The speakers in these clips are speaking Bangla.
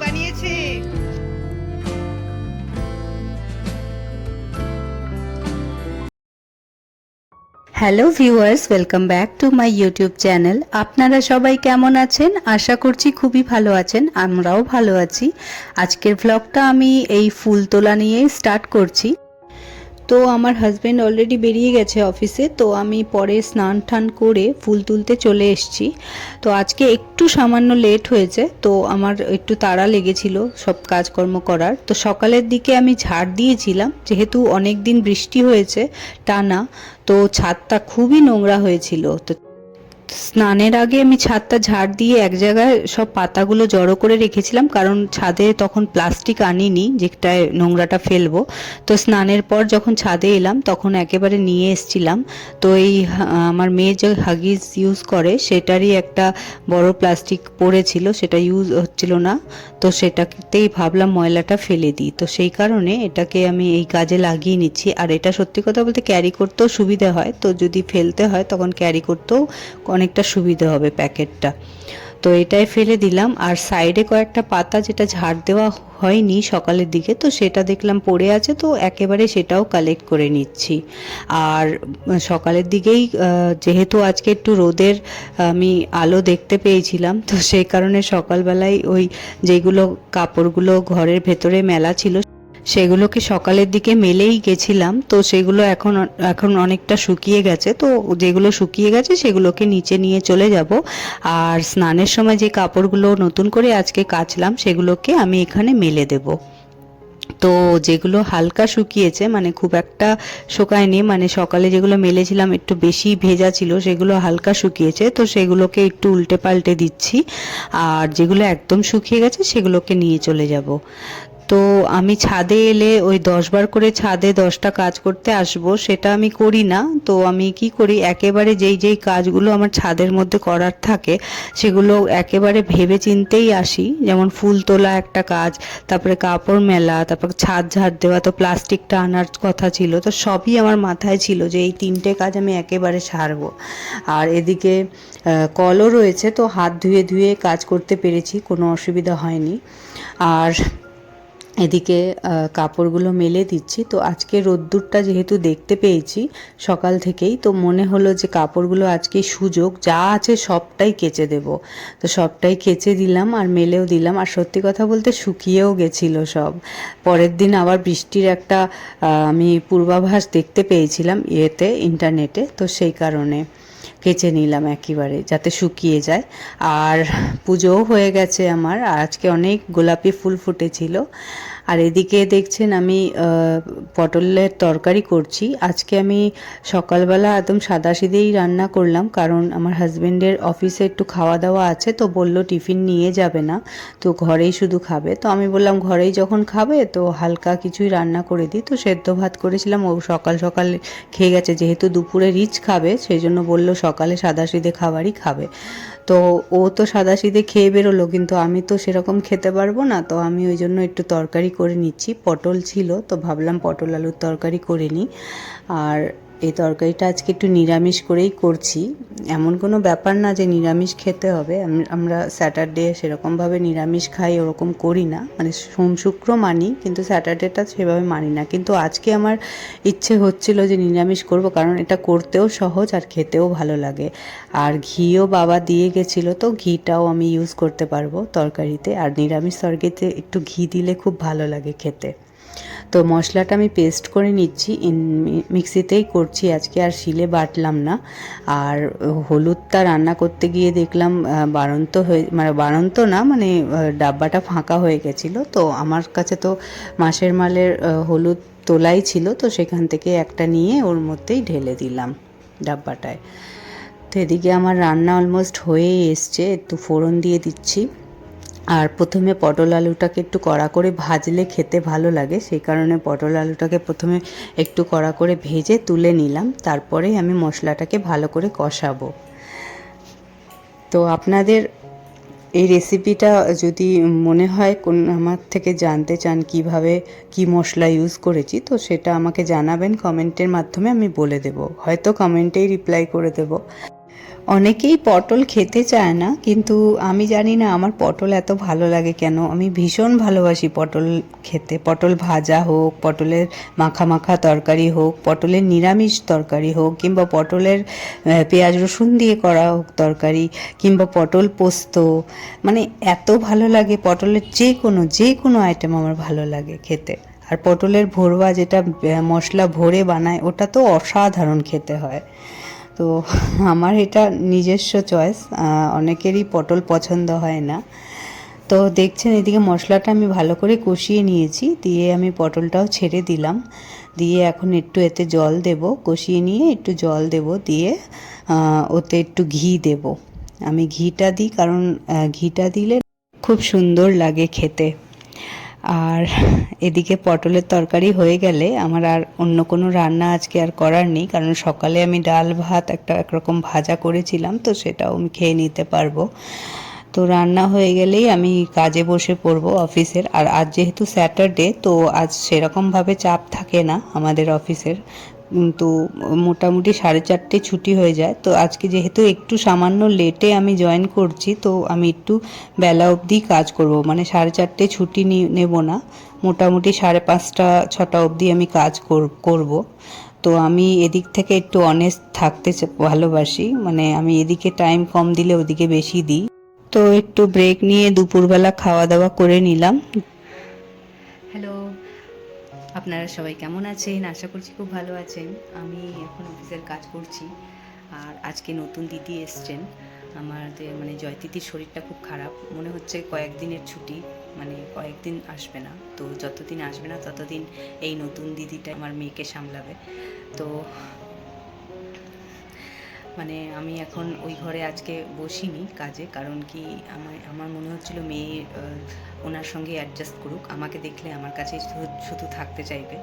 বানিয়েছে। Hello viewers, welcome back to my YouTube channel. আপনারা সবাই কেমন আছেন? আশা করছি খুবই ভালো আছেন, আমরাও ভালো আছি। আজকের ব্লগটা আমি এই ফুল তোলা নিয়েই স্টার্ট করছি। তো আমার হাজব্যান্ড অলরেডি বেরিয়ে গেছে অফিসে, তো আমি পরে স্নান টান করে ফুল তুলতে চলে এসেছি। তো আজকে একটু সামান্য লেট হয়েছে, তো আমার একটু তাড়া লেগেছিল সব কাজকর্ম করার। তো সকালের দিকে আমি ঝাড় দিয়েছিলাম, যেহেতু অনেক দিন বৃষ্টি হয়েছে টানা, তো ছাদটা খুবই নোংরা হয়েছিল। তো স্নানের আগে আমি ছাদটা ঝাড় দিয়ে এক জায়গায় সব পাতাগুলো জড়ো করে রেখেছিলাম, কারণ ছাদে তখন প্লাস্টিক আনিনি যেটায় নোংরাটা ফেলবো। তো স্নানের পর যখন ছাদে এলাম তখন একেবারে নিয়ে এসছিলাম। তো এই আমার মেয়ে যে হাগিস ইউজ করে সেটারই একটা বড় প্লাস্টিক পড়েছিল, সেটা ইউজ হচ্ছিল না। তো সেটাতেই ভাবলাম ময়লাটা ফেলে দিই, তো সেই কারণে এটাকে আমি এই কাজে লাগিয়ে নিচ্ছি। আর এটা সত্যি কথা বলতে ক্যারি করতেও সুবিধা হয়, তো যদি ফেলতে হয় তখন ক্যারি করতেও অনেকটা সুবিধা হবে প্যাকেটটা। তো এটাই ফেলে দিলাম। আর সাইডে কয়েকটা পাতা যেটা ঝাড় দেওয়া হয়নি সকালের দিকে, তো সেটা দেখলাম পড়ে আছে, তো একেবারে সেটাও কালেক্ট করে নিচ্ছি। আর সকালের দিকেই যেহেতু আজকে একটু রোদের আমি আলো দেখতে পেয়েছিলাম, তো সেই কারণে সকালবেলায় ওই যেগুলো কাপড়গুলো ঘরের ভেতরে মেলা ছিল সেগুলোকে সকালের দিকে মেলেই গেছিলাম। তো সেগুলো এখন এখন অনেকটা শুকিয়ে গেছে, তো যেগুলো শুকিয়ে গেছে সেগুলোকে নিচে নিয়ে চলে যাব। আর স্নানের সময় যে কাপড়গুলো নতুন করে আজকে কাচলাম সেগুলোকে আমি এখানে মেলে দেব। তো যেগুলো হালকা শুকিয়েছে, মানে খুব একটা শুকায়নি, মানে সকালে যেগুলো মেলেছিলাম একটু বেশি ভেজা ছিল, সেগুলো হালকা শুকিয়েছে, তো সেগুলোকে একটু উল্টে পাল্টে দিচ্ছি। আর যেগুলো একদম শুকিয়ে গেছে সেগুলোকে নিয়ে চলে যাব। তো আমি ছাদে এলে ওই 10 বার করে ছাদে 10টা কাজ করতে আসবো সেটা আমি করি না। তো আমি কি করি, একেবারে যেই যেই কাজগুলো আমার ছাদের মধ্যে করার থাকে সেগুলো একেবারে ভেবে চিন্তেই আসি। যেমন ফুল তোলা একটা কাজ, তারপরে কাপড় মেলা, তারপর ছাদ ঝাড় দেওয়া, তো প্লাস্টিকটা আনার কথা ছিল, তো সবই আমার মাথায় ছিল যে এই 3টে কাজ আমি একেবারে সারবো। আর এদিকে কলও রয়েছে, তো হাত ধুয়ে ধুয়ে কাজ করতে পেরেছি, কোনো অসুবিধা হয়নি। আর এদিকে কাপড়গুলো মেলে দিচ্ছি। তো আজকে রোদ্দুরটা যেহেতু দেখতে পেয়েছি সকাল থেকেই, তো মনে হলো যে কাপড়গুলো আজকে সুযোগ যা আছে সবটাই কেচে দেব। তো সবটাই কেচে দিলাম আর মেলেও দিলাম। আর সত্যি কথা বলতে শুকিয়েও গেছিলো সব। পরের দিন আবার বৃষ্টির একটা আমি পূর্বাভাস দেখতে পেয়েছিলাম ইন্টারনেটে, তো সেই কারণে কেচে নিলাম একেবারে যাতে শুকিয়ে যায়। আর পুজোও হয়ে গেছে আমার, আর আজকে অনেক গোলাপি ফুল ফুটেছিল। আর এদিকে দেখছেন আমি পটলের তরকারি করছি। আজকে আমি সকালবেলা একদম সাদাসিধেই রান্না করলাম, কারণ আমার হাজবেন্ডের অফিসে একটু খাওয়া দাওয়া আছে, তো বললো টিফিন নিয়ে যাবে না, তো ঘরেই শুধু খাবে। তো আমি বললাম ঘরেই যখন খাবে তো হালকা কিছুই রান্না করে দিই। তো সেদ্ধ ভাত করেছিলাম, ও সকাল সকাল খেয়ে গেছে, যেহেতু দুপুরে রিচ খাবে সেই জন্য বললো সকালে সাদাসিধে খাবারই খাবে। তো ও তো সাদাসিধে খেয়ে বেরোলো, কিন্তু আমি তো সেরকম খেতে পারবো না, তো আমি ওই জন্য একটু তরকারি করে নিচ্ছি। পটল ছিল, তো ভাবলাম পটল আলুর তরকারি করে নিই। আর এই তরকারিটা আজকে একটু নিরামিষ করেই করছি। এমন কোনো ব্যাপার না যে নিরামিষ খেতে হবে, আমরা স্যাটারডে সেরকমভাবে নিরামিষ খাই ওরকম করি না, মানে সোম শুক্র মানি, কিন্তু স্যাটারডেটা সেভাবে মানি না। কিন্তু আজকে আমার ইচ্ছে হচ্ছিল যে নিরামিষ করব, কারণ এটা করতেও সহজ আর খেতেও ভালো লাগে। আর ঘিও বাবা দিয়ে গেছিলো, তো ঘিটাও আমি ইউজ করতে পারবো তরকারিতে। আর নিরামিষ তরকারিতে একটু ঘি দিলে খুব ভালো লাগে খেতে। তো মশলাটা আমি পেস্ট করে নিচ্ছি, মিক্সিতেই করছি আজকে, আর শিলে বাটলাম না। আর হলুদটা রান্না করতে গিয়ে দেখলাম বাড়ন্ত হয়ে, মানে বাড়ন্ত না, মানে ডাব্বাটা ফাঁকা হয়ে গেছিলো। তো আমার কাছে তো মাসের মালের হলুদ তোলাই ছিল, তো সেখান থেকে একটা নিয়ে ওর মধ্যেই ঢেলে দিলাম ডাব্বাটায়। তো এদিকে আমার রান্না অলমোস্ট হয়েই এসছে, একটু ফোড়ন দিয়ে দিচ্ছি। আর প্রথমে পটল আলুটাকে একটু কড়া করে ভাজলে খেতে ভালো লাগে, সেই কারণে পটল আলুটাকে প্রথমে একটু কড়া করে ভেজে তুলে নিলাম, তারপরে আমি মশলাটাকে ভালো করে কষাবো। তো আপনাদের এই রেসিপিটা যদি মনে হয় আমার থেকে জানতে চান কিভাবে কি মশলা ইউজ করেছি, তো সেটা আমাকে জানাবেন কমেন্টের মাধ্যমে, আমি বলে দেব, হয়তো কমেন্টেই রিপ্লাই করে দেব। অনেকেই পটল খেতে চায় না, কিন্তু আমি জানি না আমার পটল এত ভালো লাগে কেন। আমি ভীষণ ভালোবাসি পটল খেতে। পটল ভাজা হোক, পটলের মাখা মাখা তরকারি হোক, পটলের নিরামিষ তরকারি হোক, কিংবা পটলের পেঁয়াজ রসুন দিয়ে করা হোক তরকারি, কিংবা পটল পোস্ত, মানে এত ভালো লাগে। পটলের যে কোনো আইটেম আমার ভালো লাগে খেতে। আর পটলের ভোরবা যেটা মশলা ভরে বানায়, ওটা তো অসাধারণ খেতে হয়। তো আমার এটা নিজস্ব চয়েস, অনেকেরই পটল পছন্দ হয় না। তো দেখছেন এদিকে মশলাটা আমি ভালো করে কষিয়ে নিয়েছি, দিয়ে আমি পটলটাও ছেড়ে দিলাম। দিয়ে এখন একটু এতে জল দেব, কষিয়ে নিয়ে একটু জল দেব, দিয়ে ওতে একটু ঘি দেব। আমি ঘিটা দিই কারণ ঘিটা দিলে খুব সুন্দর লাগে খেতে। আর এদিকে পটলের তরকারি হয়ে গেলে আমার আর অন্য কোনো রান্না আজকে আর করার নেই, কারণ সকালে আমি ডাল ভাত একরকম ভাজা করেছিলাম, তো সেটাও আমি খেয়ে নিতে পারবো। তো রান্না হয়ে গেলেই আমি কাজে বসে পড়বো অফিসের। আর আজ যেহেতু স্যাটারডে, তো আজ সেরকমভাবে চাপ থাকে না আমাদের অফিসের। তো মোটামুটি 4:30 ছুটি হয়ে যায়। তো আজকে যেহেতু একটু সামান্য লেটে আমি জয়েন করছি, তো আমি একটু বেলা অবধি কাজ করব, মানে 4:30 ছুটি নেব না, মোটামুটি 5:30 6টা অবধি আমি কাজ করব। তো আমি এদিক থেকে একটু অনেস্ট থাকতে ভালোবাসি, মানে আমি এদিকে টাইম কম দিলে ওদিকে বেশি দিই। তো একটু ব্রেক নিয়ে দুপুরবেলা খাওয়া দাওয়া করে নিলাম। হ্যালো, আপনারা সবাই কেমন আছেন? আশা করছি খুব ভালো আছেন। আমি এখন অফিসের কাজ করছি। আর আজকে নতুন দিদি এসছেন আমাদের, মানে জয়তিদির শরীরটা খুব খারাপ, মনে হচ্ছে কয়েকদিনের ছুটি, মানে কয়েকদিন আসবে না। তো যতদিন আসবে না ততদিন এই নতুন দিদিটা আমার মেয়েকে সামলাবে। তো মানে আমি এখন ওই ঘরে আজকে বসিনি কাজে, কারণ কি আমার মনে হচ্ছিল মেয়ে ওনার সঙ্গে অ্যাডজাস্ট করুক, আমাকে দেখলে আমার কাছেই শুধু থাকতে চাইবে।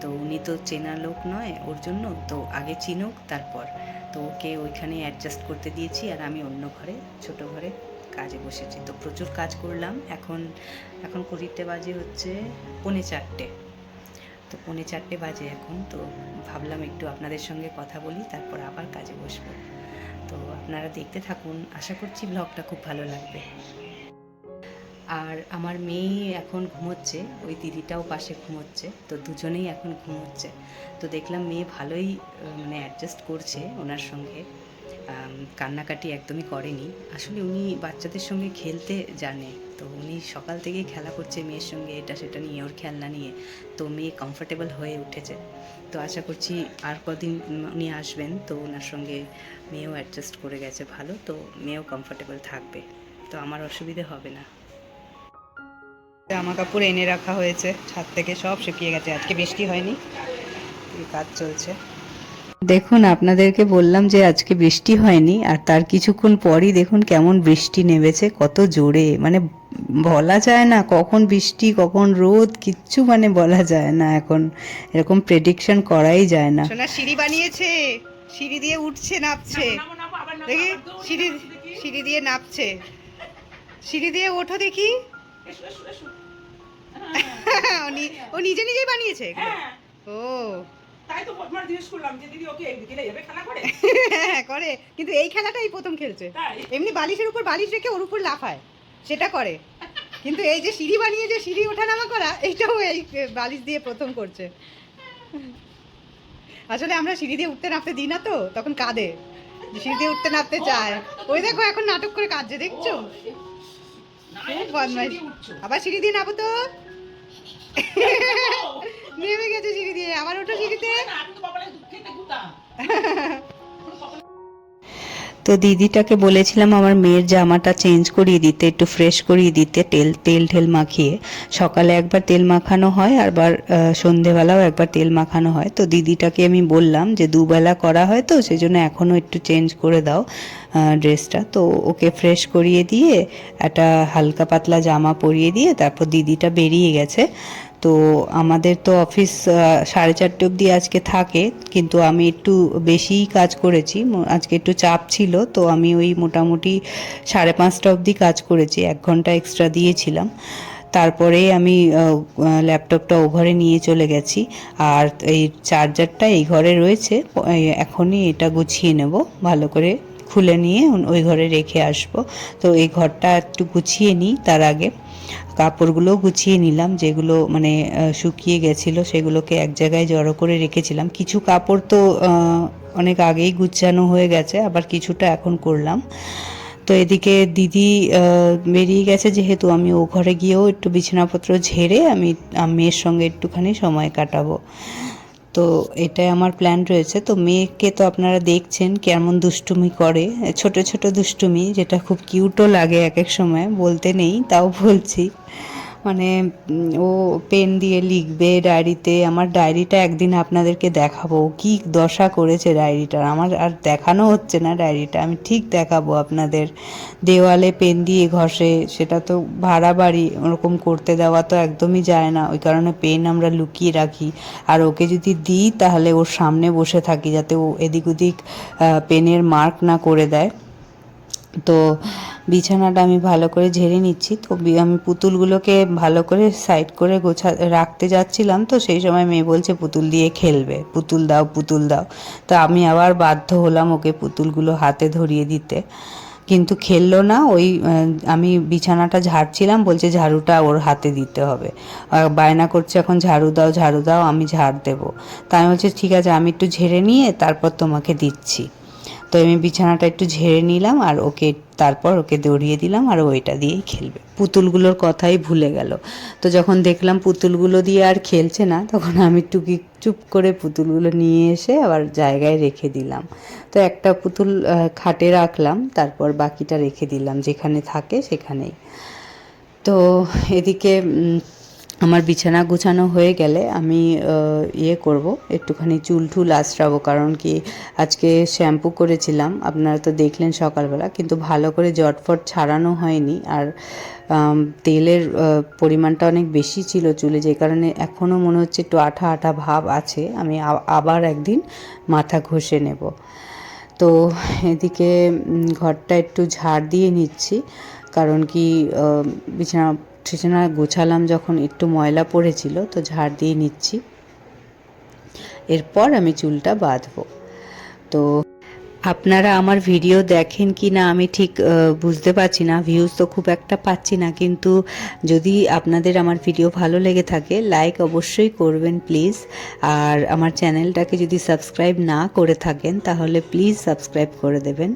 তো উনি তো চেনা লোক নয় ওর জন্য, তো আগে চিনুক তারপর। তো ওকে ওইখানে অ্যাডজাস্ট করতে দিয়েছি, আর আমি অন্য ঘরে, ছোট ঘরে কাজে বসেছি। তো প্রচুর কাজ করলাম। এখন ঘড়িতে বাজে হচ্ছে 3:45। তো 3:45 বাজে এখন। তো ভাবলাম একটু আপনাদের সঙ্গে কথা বলি, তারপর আবার কাজে বসবো। তো আপনারা দেখতে থাকুন, আশা করছি ব্লগটা খুব ভালো লাগবে। আর আমার মেয়ে এখন ঘুমোচ্ছে, ওই দিদিটাও পাশে ঘুমোচ্ছে, তো দুজনেই এখন ঘুমোচ্ছে। তো দেখলাম মেয়ে ভালোই মানে অ্যাডজাস্ট করছে ওনার সঙ্গে, কান্নাকাটি একদমই করেনি। আসলে উনি বাচ্চাদের সঙ্গে খেলতে জানে, তো উনি সকাল থেকেই খেলা করছে মেয়ের সঙ্গে, এটা সেটা নিয়ে, ওর খেলনা নিয়ে। তো মেয়ে কমফোর্টেবল হয়ে উঠেছে। তো আশা করছি আর কদিন উনি আসবেন, তো ওনার সঙ্গে মেয়েও অ্যাডজাস্ট করে গেছে ভালো, তো মেয়েও কমফোর্টেবল থাকবে, তো আমার অসুবিধে হবে না। জামা কাপড় এনে রাখা হয়েছে ছাদ থেকে, সব শুকিয়ে গেছে, আজকে বৃষ্টি হয়নি, কাজ চলছে। দেখুন, আপনাদেরকে বললাম যে আজকে বৃষ্টি হয়নি, আর তার কিছুক্ষণ পরই দেখুন কেমন বৃষ্টি নেমেছে, কত জোরে, মানে বলা যায় না কখন বৃষ্টি কখন রোদ, কিচ্ছু মানে বলা যায় না, এখন এরকম প্রেডিকশন করাই যায় না। সোনা সিঁড়ি বানিয়েছে, সিঁড়ি দিয়ে উঠছে নামছে, দেখি সিঁড়ি সিঁড়ি দিয়ে নামছে, সিঁড়ি দিয়ে ওঠো দেখি। ও নিজে নিজেই বানিয়েছে। ও তাই তো প্রথমবার জিজ্ঞেস করলাম যে দিদি ওকে বিকেলে যাবে খেলা করে। হ্যাঁ করে, কিন্তু এই খেলাটাই প্রথম খেলছে। এমনি বালিশের উপর বালিশ রেখে ওর উপর লাফায়, সেটা করে, কিন্তু এই যে সিঁড়ি বানিয়ে যে সিঁড়ি ওঠানামা করা, এইটাও এই বালিশ দিয়ে প্রথম করছে। আসলে আমরা সিঁড়ি দিয়ে উঠতে নামতে দিই না, তো তখন কাঁদে, সিঁড়ি দিয়ে উঠতে নামতে চায়। ওই দেখো এখন নাটক করে কাঁদছে, দেখছো? বদমাইশ। আবার সিঁড়ি দিয়ে নামো তো, নেমে গেছে সিঁড়ি দিয়ে, আবার ওঠো সিঁড়িতে। তো দিদিটাকে বলেছিলাম আমার মেয়ের জামাটা চেঞ্জ করিয়ে দিতে, একটু ফ্রেশ করিয়ে দিতে, তেল ঠেল মাখিয়ে। সকালে একবার তেল মাখানো হয়, আবার সন্ধেবেলাও একবার তেল মাখানো হয়। তো দিদিটাকে আমি বললাম যে দুবেলা করা হয়, তো সেই জন্য এখনও একটু চেঞ্জ করে দাও ড্রেসটা। তো ওকে ফ্রেশ করিয়ে দিয়ে একটা হালকা পাতলা জামা পরিয়ে দিয়ে তারপর দিদিটা বেরিয়ে গেছে। তো আমাদের তো অফিস 4:30 অবধি আজকে থাকে, কিন্তু আমি একটু বেশিই কাজ করেছি, আজকে একটু চাপ ছিল, তো আমি ওই মোটামুটি 5:30 অবধি কাজ করেছি, 1 ঘন্টা এক্সট্রা দিয়েছিলাম। তারপরে আমি ল্যাপটপটা ও ঘরে নিয়ে চলে গেছি, আর এই চার্জারটা এই ঘরে রয়েছে, এখনই এটা গুছিয়ে নেব, ভালো করে খুলে নিয়ে ওই ঘরে রেখে আসব। তো এই ঘরটা একটু গুছিয়ে নিই, তার আগে কাপড়গুলোও গুছিয়ে নিলাম, যেগুলো মানে শুকিয়ে গেছিলো সেগুলোকে এক জায়গায় জড়ো করে রেখেছিলাম। কিছু কাপড় তো অনেক আগেই গুছানো হয়ে গেছে, আবার কিছুটা এখন করলাম। তো এদিকে দিদি বেরিয়ে গেছে যেহেতু, আমি ও ঘরে গিয়েও একটু বিছানাপত্র ঝেড়ে আমি মেয়ের সঙ্গে একটুখানি সময় কাটাবো। তো এটাই আমার প্ল্যান রয়েছে। তো মেয়েকে তো আপনারা দেখছেন কেমন দুষ্টুমি করে, ছোট ছোট দুষ্টুমি, যেটা খুব কিউটও লাগে এক এক সময়, বলতে নেই তাও বলছি। মানে ও পেন দিয়ে লিখবে ডায়েরিতে। আমার ডায়েরিটা একদিন আপনাদেরকে দেখাবো, কি দশা করেছে ডায়েরিটার। আমার আর দেখানো হচ্ছে না ডায়েরিটা, আমি ঠিক দেখাবো আপনাদের। দেওয়ালে পেন দিয়ে ঘষে, সেটা তো ভাড়া বাড়ি, ওরকম করতে দেওয়া তো একদমই যায় না, ওই কারণে পেন আমরা লুকিয়ে রাখি। আর ওকে যদি দিই তাহলে ওর সামনে বসে থাকি, যাতে ও এদিক ওদিক পেনের মার্ক না করে দেয়। তো বিছানাটা আমি ভালো করে ঝেড়ে নিচ্ছি। তো আমি পুতুলগুলোকে ভালো করে সাইড করে রাখতে যাচ্ছিলাম, তো সেই সময় মেয়ে বলছে পুতুল দিয়ে খেলবে, পুতুল দাও পুতুল দাও। তো আমি আবার বাধ্য হলাম ওকে পুতুলগুলো হাতে ধরিয়ে দিতে, কিন্তু খেললো না। ওই আমি বিছানাটা ঝাড়ছিলাম, বলছে ঝাড়ুটা ওর হাতে দিতে হবে, বায়না করছে এখন ঝাড়ু দাও ঝাড়ু দাও, আমি ঝাড় দেবো। তাই আমি বলছি ঠিক আছে, আমি একটু ঝেড়ে নিয়ে তারপর তোমাকে দিচ্ছি। তো আমি বিছানাটা একটু ঝেড়ে নিলাম আর তারপর ওকে দৌড়িয়ে দিলাম, আর ওইটা দিয়েই খেলবে। পুতুলগুলোর কথাই ভুলে গেল। তো যখন দেখলাম পুতুলগুলো দিয়ে আর খেলছে না, তখন আমি চুপ করে পুতুলগুলো নিয়ে এসে আবার জায়গায় রেখে দিলাম। তো একটা পুতুল খাটে রাখলাম, তারপর বাকিটা রেখে দিলাম যেখানে থাকে সেখানেই। তো এদিকে আমার বিছানা গুছানো হয়ে গেলে আমি করব, একটুখানি চুল টুল আঁচড়াবো, কারণ কি আজকে শ্যাম্পু করেছিলাম, আপনারা তো দেখলেন সকালবেলা, কিন্তু ভালো করে জটফট ছাড়ানো হয়নি। আর তেলের পরিমাণটা অনেক বেশি ছিল চুলে, যে কারণে এখনও মনে হচ্ছে একটু আঠা আঠা ভাব আছে। আমি আবার একদিন মাথা ঘষে নেব। তো এদিকে ঘরটা একটু ঝাড় দিয়ে নিচ্ছি, কারণ কি বিছানা গোছালাম যখন একটু ময়লা পড়েছিল, তো ঝাড় দিয়ে নিচ্ছি। এরপর আমি চুলটা বাঁধবো। তো আপনারা আমার ভিডিও দেখেন কি না আমি ঠিক বুঝতে পারছি না, ভিউজ তো খুব একটা পাচ্ছি না, কিন্তু যদি আপনাদের আমার ভিডিও ভালো লেগে থাকে লাইক অবশ্যই করবেন প্লিজ। আর আমার চ্যানেলটাকে যদি সাবস্ক্রাইব না করে থাকেন তাহলে প্লিজ সাবস্ক্রাইব করে দেবেন।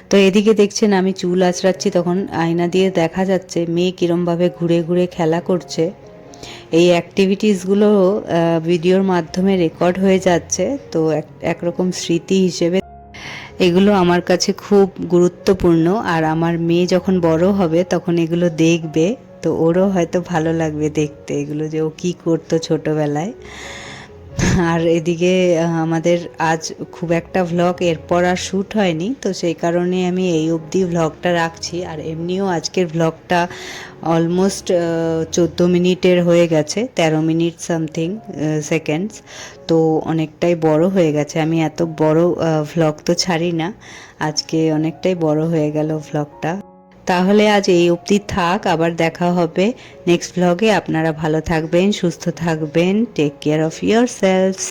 তো এদিকে দেখছেন আমি চুল আঁচড়াচ্ছি, তখন আয়না দিয়ে দেখা যাচ্ছে মেয়ে কীরমভাবে ঘুরে ঘুরে খেলা করছে। এই অ্যাক্টিভিটিসগুলো ভিডিওর মাধ্যমে রেকর্ড হয়ে যাচ্ছে, তো একরকম স্মৃতি হিসেবে এগুলো আমার কাছে খুব গুরুত্বপূর্ণ। আর আমার মেয়ে যখন বড় হবে তখন এগুলো দেখবে, তো ওরও হয়তো ভালো লাগবে দেখতে এগুলো, যে ও কী করতো ছোটোবেলায়। আর এদিকে আমাদের আজ খুব একটা ভ্লগ এরপর আর শ্যুট হয়নি, তো সেই কারণে আমি এই অবধি ভ্লগটা রাখছি। আর এমনিও আজকের ভ্লগটা অলমোস্ট 14 মিনিটের হয়ে গেছে, 13 মিনিট সামথিং সেকেন্ডস, তো অনেকটাই বড় হয়ে গেছে। আমি এত বড় ভ্লগ তো ছাড়ি না, আজকে অনেকটাই বড় হয়ে গেল ভ্লগটা। তাহলে আজ এই অবধি থাক, আবার দেখা হবে নেক্সট ভ্লগে। আপনারা ভালো থাকবেন, সুস্থ থাকবেন, টেক কেয়ার অফ ইয়োরসেলফস।